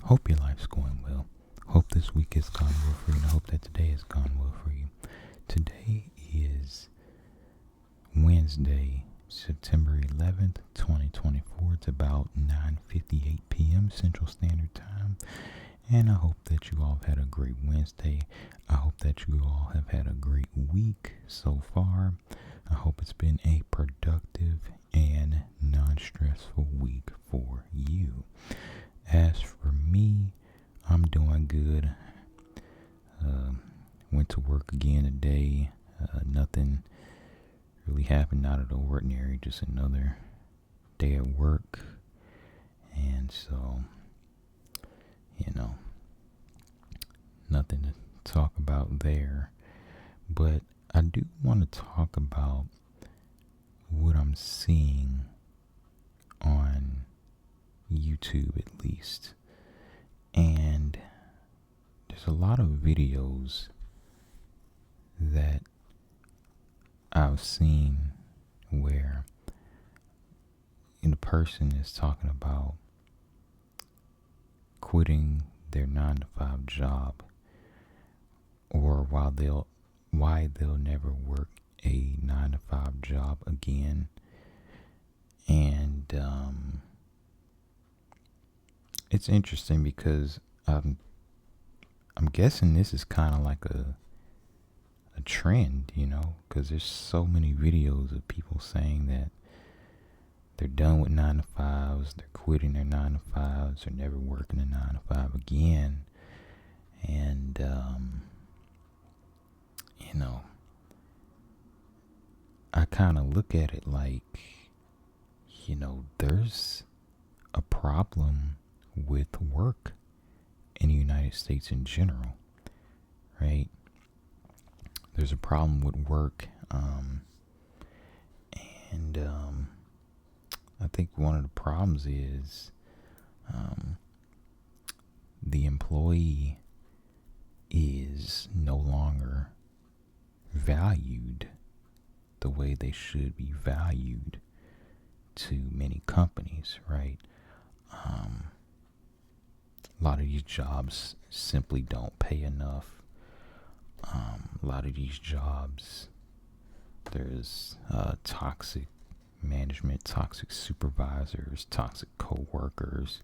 Hope your life's going well. Hope this week has gone well for you, and I hope that today has gone well for you. Today is Wednesday, September 11th, 2024. It's about 9:58 p.m. Central Standard Time, and I hope that you all have had a great Wednesday. I hope that you all have had a great week so far. I hope it's been a productive and non-stressful week for you. As for me, I'm doing good. Went to work again today. Nothing really happened out of the ordinary. Just another day at work. And so, nothing to talk about there. But I do want to talk about what I'm seeing on YouTube, at least. And there's a lot of videos that I've seen where the person is talking about quitting their 9 to 5 job, or why they'll never work a 9 to 5 job again. And it's interesting because I'm guessing this is kind of like a trend, because there's so many videos of people saying that they're done with 9 to 5s, they're quitting their 9 to 5s, they're never working a 9 to 5 again. And I kind of look at it like, there's a problem with work in the United States in general, right? There's a problem with work, and I think one of the problems is the employee is no longer valued the way they should be valued to many companies, right? A lot of these jobs simply don't pay enough. A lot of these jobs, there's toxic management, toxic supervisors, toxic coworkers.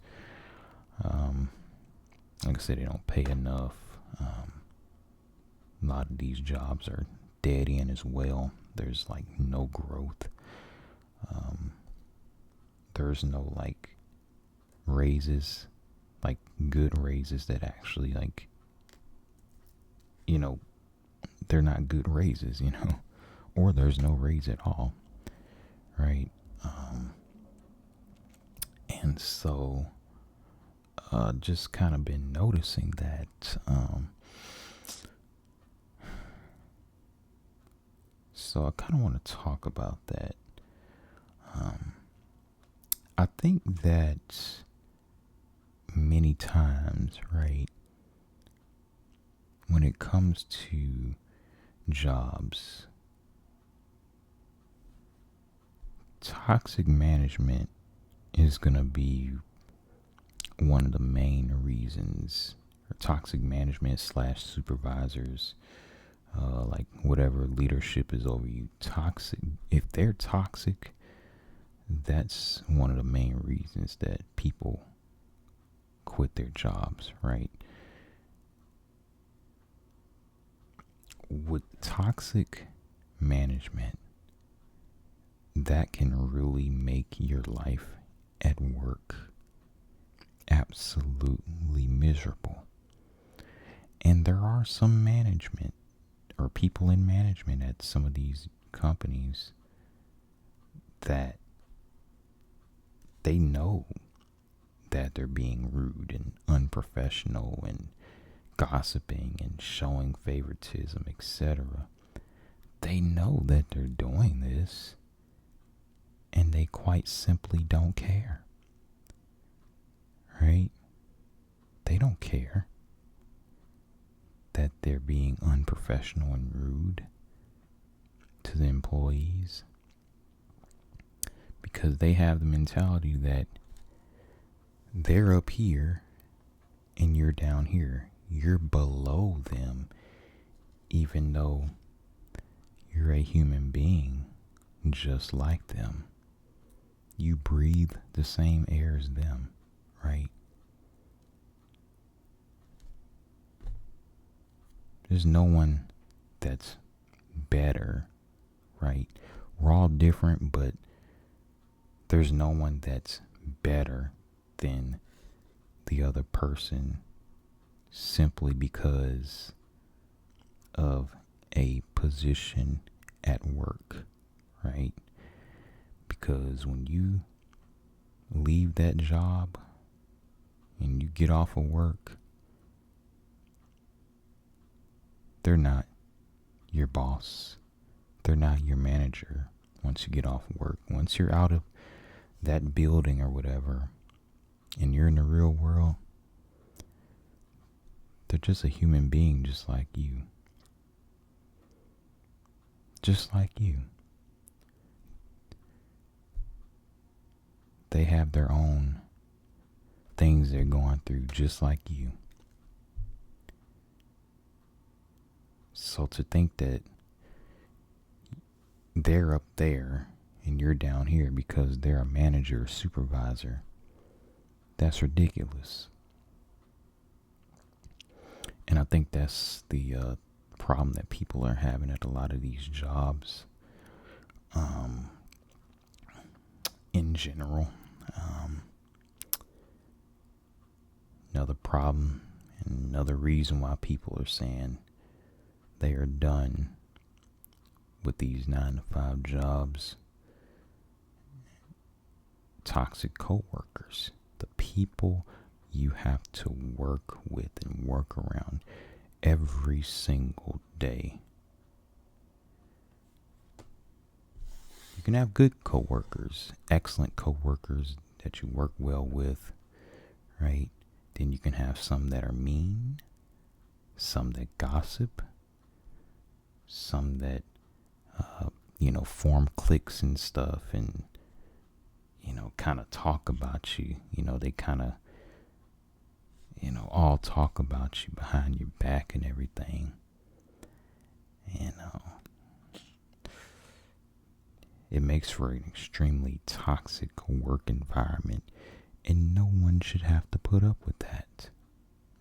Like I said, they don't pay enough. A lot of these jobs are dead end as well. There's like no growth. There's no like raises, like good raises that actually they're not good raises, or there's no raise at all, right? And so, just kind of been noticing that. So I kind of want to talk about that. I think that many times, right, when it comes to jobs, toxic management is going to be one of the main reasons, or toxic management / supervisors, like whatever leadership is over you, toxic. If they're toxic, that's one of the main reasons that people quit their jobs, right? With toxic management, that can really make your life at work absolutely miserable. And there are some management or people in management at some of these companies that they know that they're being rude and unprofessional and gossiping and showing favoritism, etc. They know that they're doing this, and they quite simply don't care, right? They don't care that they're being unprofessional and rude to the employees, because they have the mentality that they're up here and you're down here. You're below them, even though you're a human being just like them. You breathe the same air as them, right? There's no one that's better, right? We're all different, but there's no one that's better than the other person simply because of a position at work, right? Because when you leave that job and you get off of work, they're not your boss. They're not your manager once you get off work. Once you're out of that building or whatever, and you're in the real world, they're just a human being just like you. Just like you. They have their own things they're going through just like you. So to think that they're up there and you're down here because they're a manager or supervisor, that's ridiculous. And I think that's the problem that people are having at a lot of these jobs in general. Another problem and another reason why people are saying they are done with these 9-to-5 jobs. Toxic coworkers, the people you have to work with and work around every single day. You can have good coworkers, excellent coworkers that you work well with, right? Then you can have some that are mean, some that gossip, some that form cliques and stuff, and kind of talk about you. They kind of all talk about you behind your back and everything. And it makes for an extremely toxic work environment, and no one should have to put up with that.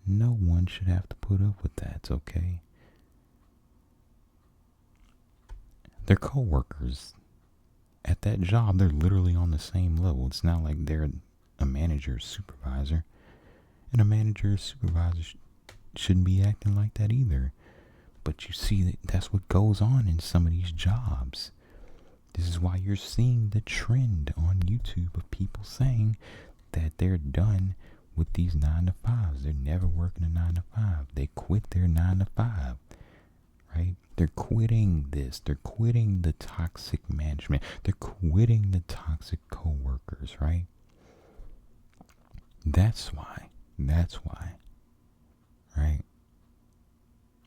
No one should have to put up with that, okay? Their coworkers at that job, they're literally on the same level. It's not like they're a manager or supervisor. And a manager or supervisor shouldn't be acting like that either. But you see, that's what goes on in some of these jobs. This is why you're seeing the trend on YouTube of people saying that they're done with these 9-to-5s. They're never working a 9-to-5. They quit their 9-to-5, right? They're quitting this. They're quitting the toxic management. They're quitting the toxic coworkers, right? That's why, right?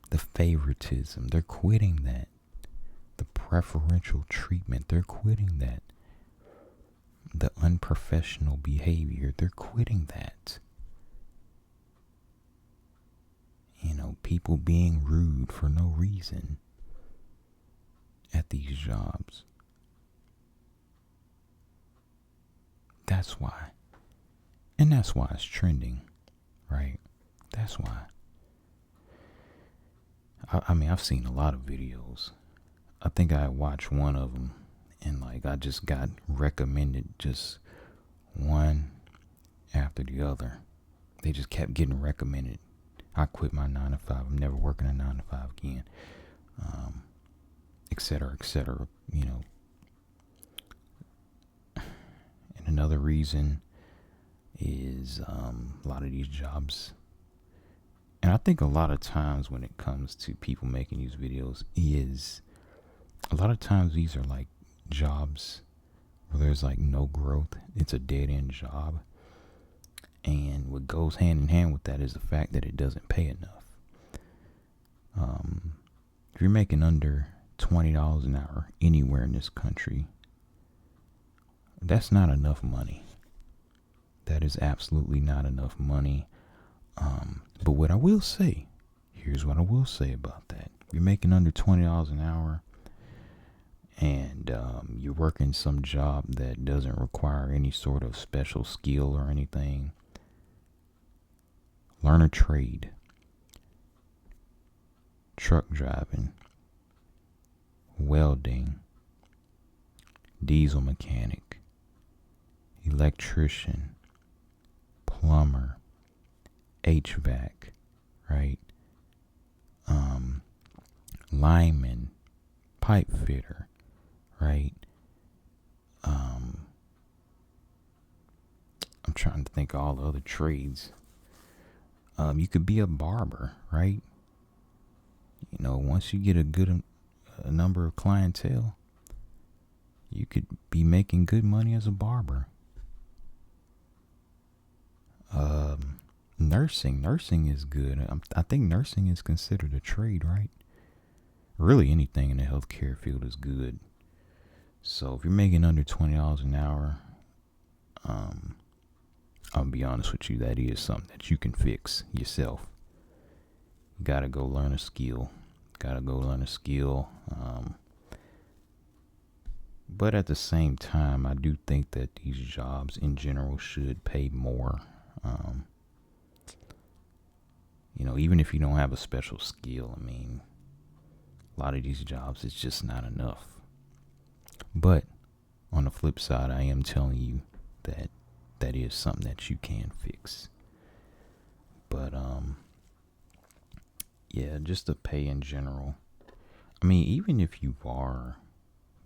The favoritism, they're quitting that. The preferential treatment, they're quitting that. The unprofessional behavior, they're quitting that. People being rude for no reason at these jobs. That's why. And that's why it's trending, right? That's why. I've seen a lot of videos. I think I watched one of them, and I just got recommended just one after the other. They just kept getting recommended. I quit my 9-to-5. I'm never working a 9-to-5 again. Et cetera, et cetera. And another reason is a lot of these jobs. And I think a lot of times when it comes to people making these videos is a lot of times these are jobs where there's no growth. It's a dead end job. And what goes hand in hand with that is the fact that it doesn't pay enough. If you're making under $20 an hour anywhere in this country, that's not enough money. That is absolutely not enough money. But what I will say, here's what I will say about that. If you're making under $20 an hour and you're working some job that doesn't require any sort of special skill or anything, learn a trade. Truck driving, welding, diesel mechanic, electrician, plumber, HVAC, right? Lineman, pipe fitter, right? I'm trying to think of all the other trades. You could be a barber, right? Once you get a number of clientele, you could be making good money as a barber. Nursing is good. I think nursing is considered a trade, right? Really, anything in the healthcare field is good. So if you're making under $20 an hour, I'll be honest with you, that is something that you can fix yourself. You gotta go learn a skill. But at the same time, I do think that these jobs in general should pay more. Even if you don't have a special skill, a lot of these jobs, it's just not enough. But on the flip side, I am telling you that is something that you can fix. But yeah, just the pay in general. Even if you are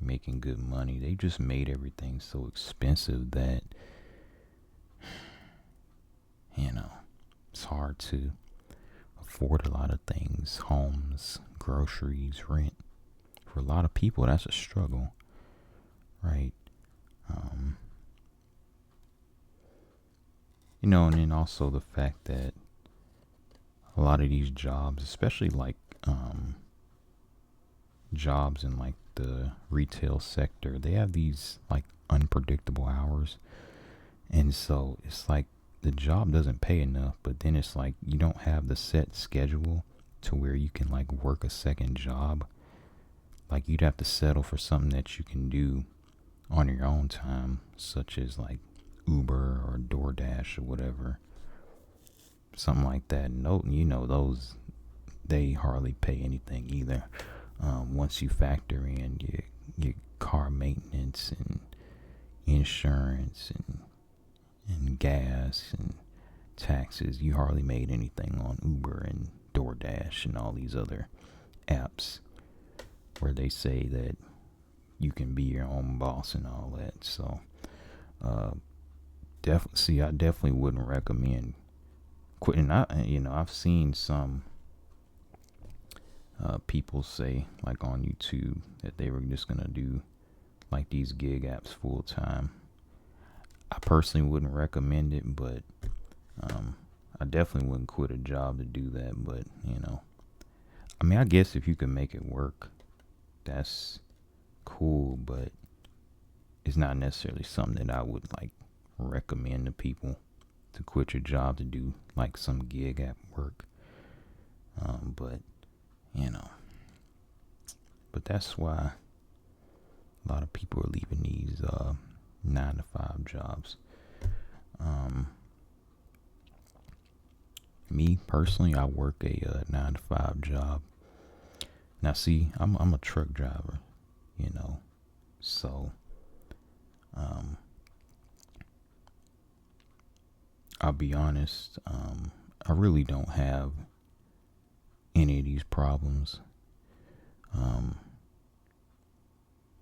making good money, they just made everything so expensive that it's hard to afford a lot of things. Homes, groceries, rent. For a lot of people, that's a struggle, right? And then also the fact that a lot of these jobs, especially like jobs in like the retail sector, they have these like unpredictable hours. And so it's like the job doesn't pay enough, but then it's like you don't have the set schedule to where you can like work a second job. Like you'd have to settle for something that you can do on your own time, such as like Uber or DoorDash or whatever. Something like that. No, those, they hardly pay anything either. Once you factor in your car maintenance and insurance and gas and taxes, you hardly made anything on Uber and DoorDash and all these other apps where they say that you can be your own boss and all that. So I definitely wouldn't recommend quitting. I've seen some people say, like on YouTube, that they were just gonna do like these gig apps full time. I personally wouldn't recommend it, but I definitely wouldn't quit a job to do that. But I guess if you can make it work, that's cool, but it's not necessarily something that I would like recommend to people, to quit your job to do like some gig app work. But that's why a lot of people are leaving these 9-to-5 jobs. Me personally, I work a 9-to-5 job. Now, see, I'm a truck driver, so I'll be honest, I really don't have any of these problems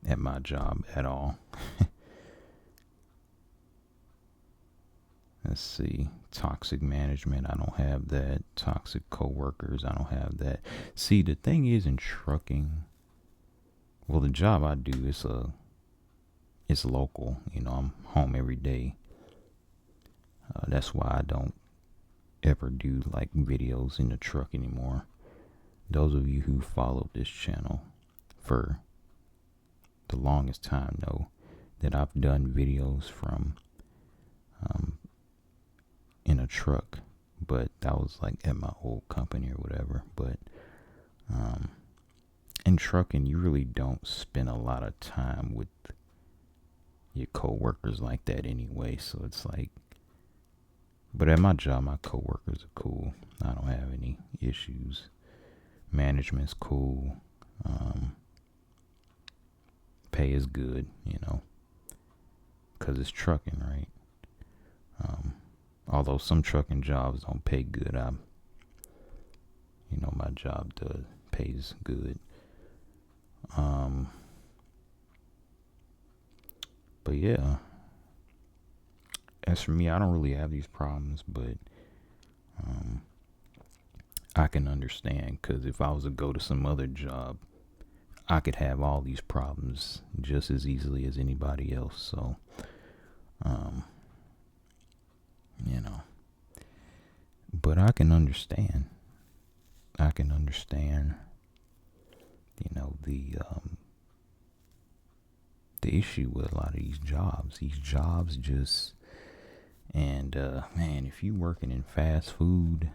at my job at all. Let's see, toxic management, I don't have that. Toxic coworkers, I don't have that. See, the thing is, in trucking, well, the job I do is it's local. I'm home every day. That's why I don't ever do like videos in the truck anymore. Those of you who followed this channel for the longest time know that I've done videos from in a truck, but that was like at my old company or whatever. But in trucking, you really don't spend a lot of time with your coworkers like that anyway. So it's like, but at my job, my coworkers are cool. I don't have any issues. Management's cool. Pay is good, because it's trucking, right? Although some trucking jobs don't pay good, my job pays good. But yeah, as for me, I don't really have these problems, but I can understand, because if I was to go to some other job, I could have all these problems just as easily as anybody else. So, but I can understand. The issue with a lot of these jobs. These jobs just, and man, if you working in fast food,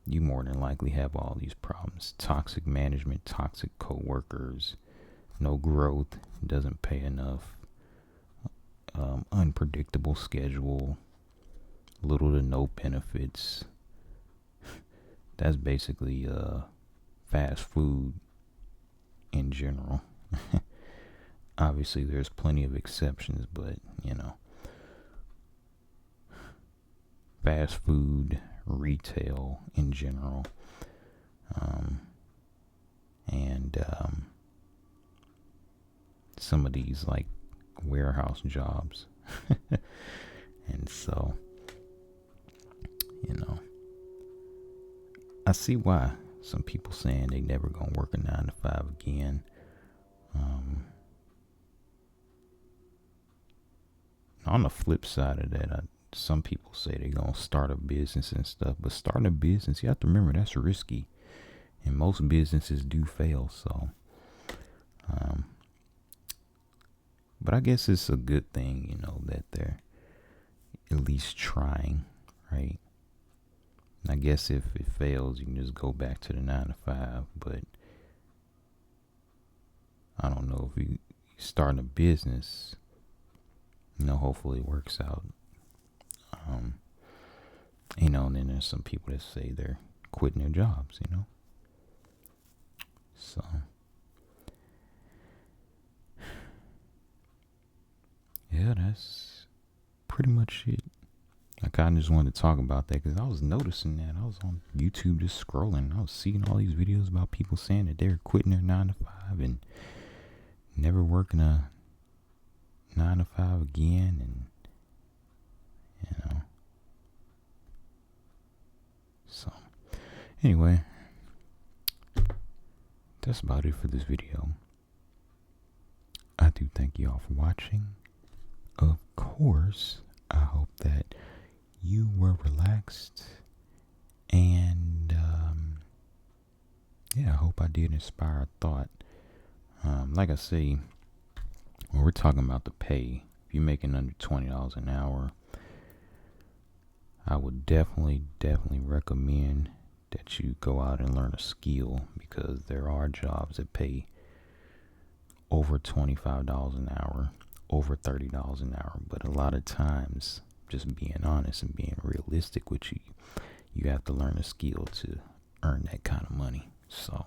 you more than likely have all these problems. Toxic management, toxic coworkers, no growth, doesn't pay enough, unpredictable schedule, little to no benefits. That's basically fast food in general. Obviously, there's plenty of exceptions, but fast food, retail in general, and some of these like warehouse jobs. And so, I see why some people saying they never gonna work a 9 to 5 again. On the flip side of that, some people say they're gonna start a business and stuff, but starting a business, you have to remember, that's risky, and most businesses do fail. So, but I guess it's a good thing, that they're at least trying, right? I guess if it fails, you can just go back to the 9 to 5. But I don't know, if you start a business, hopefully it works out. And then there's some people that say they're quitting their jobs, So, yeah, that's pretty much it. I kind of just wanted to talk about that because I was noticing that. I was on YouTube just scrolling. I was seeing all these videos about people saying that they're quitting their 9 to 5 and never working a 9 to 5 again. And, so anyway, that's about it for this video. I do thank you all for watching. Of course, I hope that you were relaxed, and I hope I did inspire a thought. Like I say, when we're talking about the pay, if you're making under $20 an hour, I would definitely recommend that you go out and learn a skill, because there are jobs that pay over $25 an hour, over $30 an hour. But a lot of times, just being honest and being realistic with you, you have to learn a skill to earn that kind of money. So